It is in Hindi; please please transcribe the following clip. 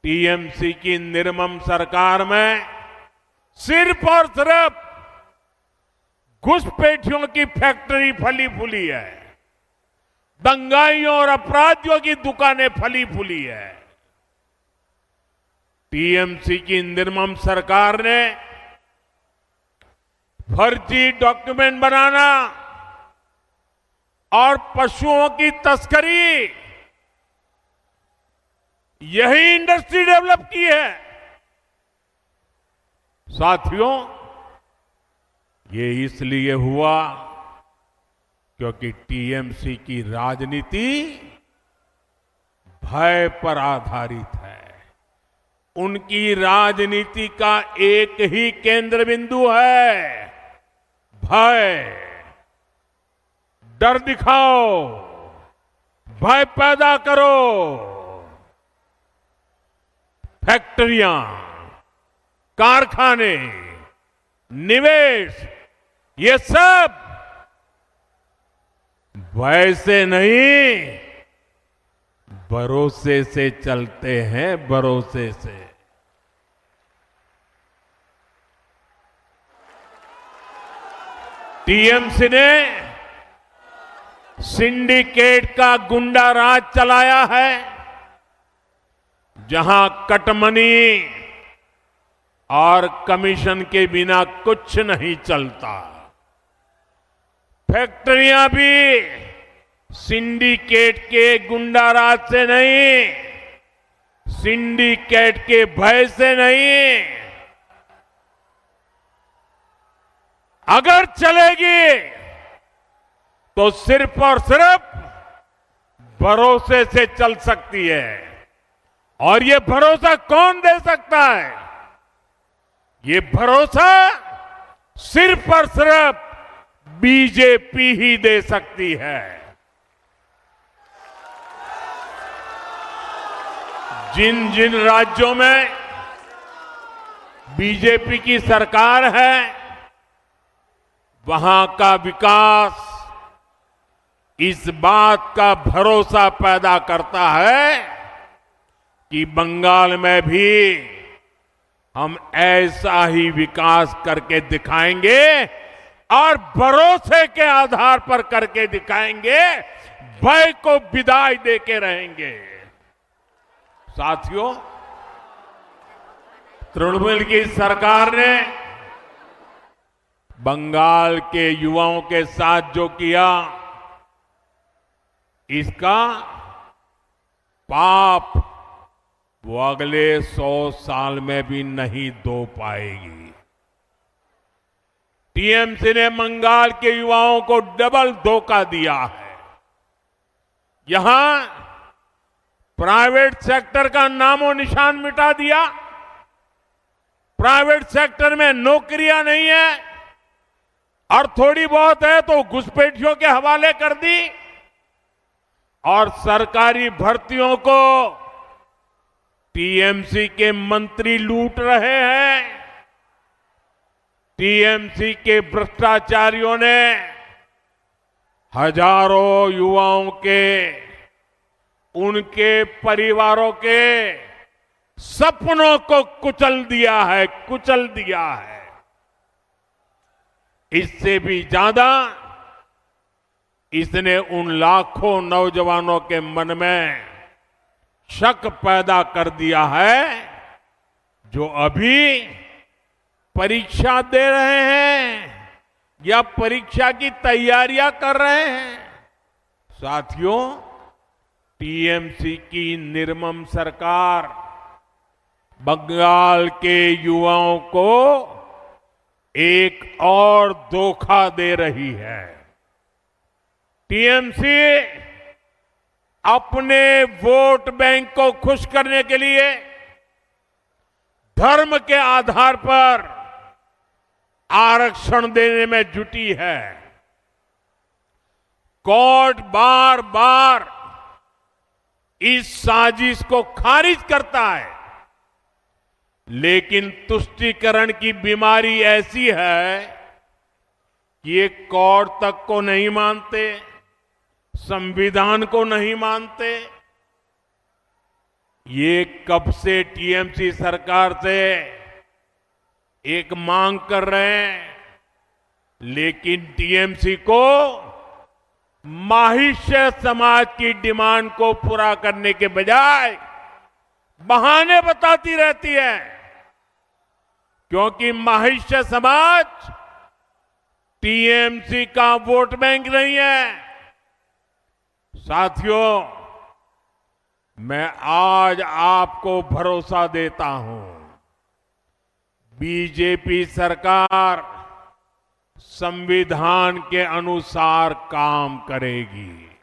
टीएमसी की निर्मम सरकार में सिर्फ और सिर्फ घुसपैठियों की फैक्ट्री फली फूली है, दंगाइयों और अपराधियों की दुकानें फली फूली है। टीएमसी की निर्मम सरकार ने फर्जी डॉक्यूमेंट बनाना और पशुओं की तस्करी, यही इंडस्ट्री डेवलप की है। साथियों, ये इसलिए हुआ क्योंकि टीएमसी की राजनीति भय पर आधारित है। उनकी राजनीति का एक ही केंद्र बिंदु है, भय। डर दिखाओ, भय पैदा करो। फैक्ट्रियां, कारखाने, निवेश, ये सब भय से नहीं, भरोसे से चलते हैं, भरोसे से। टीएमसी ने सिंडिकेट का गुंडा राज चलाया है, जहां कटमनी और कमीशन के बिना कुछ नहीं चलता। फैक्ट्रियां भी सिंडिकेट के गुंडा राज से नहीं, सिंडिकेट के भय से नहीं, अगर चलेगी तो सिर्फ और सिर्फ भरोसे से चल सकती है। और ये भरोसा कौन दे सकता है? ये भरोसा सिर्फ और सिर्फ बीजेपी ही दे सकती है। जिन जिन राज्यों में बीजेपी की सरकार है, वहां का विकास इस बात का भरोसा पैदा करता है कि बंगाल में भी हम ऐसा ही विकास करके दिखाएंगे और भरोसे के आधार पर करके दिखाएंगे, भय को विदाई देके रहेंगे। साथियों, तृणमूल की सरकार ने बंगाल के युवाओं के साथ जो किया, इसका पाप वो अगले 100 साल में भी नहीं धो पाएगी। टीएमसी ने बंगाल के युवाओं को डबल धोखा दिया है। यहां प्राइवेट सेक्टर का नामो निशान मिटा दिया। प्राइवेट सेक्टर में नौकरियां नहीं है और थोड़ी बहुत है तो घुसपैठियों के हवाले कर दी। और सरकारी भर्तियों को टीएमसी के मंत्री लूट रहे हैं। टीएमसी के भ्रष्टाचारियों ने हजारों युवाओं के, उनके परिवारों के सपनों को कुचल दिया है, कुचल दिया है। इससे भी ज्यादा इसने उन लाखों नौजवानों के मन में शक पैदा कर दिया है जो अभी परीक्षा दे रहे हैं या परीक्षा की तैयारियां कर रहे हैं। साथियों, टीएमसी की निर्मम सरकार बंगाल के युवाओं को एक और धोखा दे रही है। टीएमसी अपने वोट बैंक को खुश करने के लिए धर्म के आधार पर आरक्षण देने में जुटी है। कोर्ट बार बार इस साजिश को खारिज करता है, लेकिन तुष्टीकरण की बीमारी ऐसी है कि ये कोर्ट तक को नहीं मानते, संविधान को नहीं मानते। ये कब से टीएमसी सरकार से एक मांग कर रहे हैं, लेकिन टीएमसी को माहिष्य समाज की डिमांड को पूरा करने के बजाय बहाने बताती रहती है, क्योंकि माहिष्य समाज टीएमसी का वोट बैंक नहीं है। साथियों, मैं आज आपको भरोसा देता हूं, बीजेपी सरकार संविधान के अनुसार काम करेगी।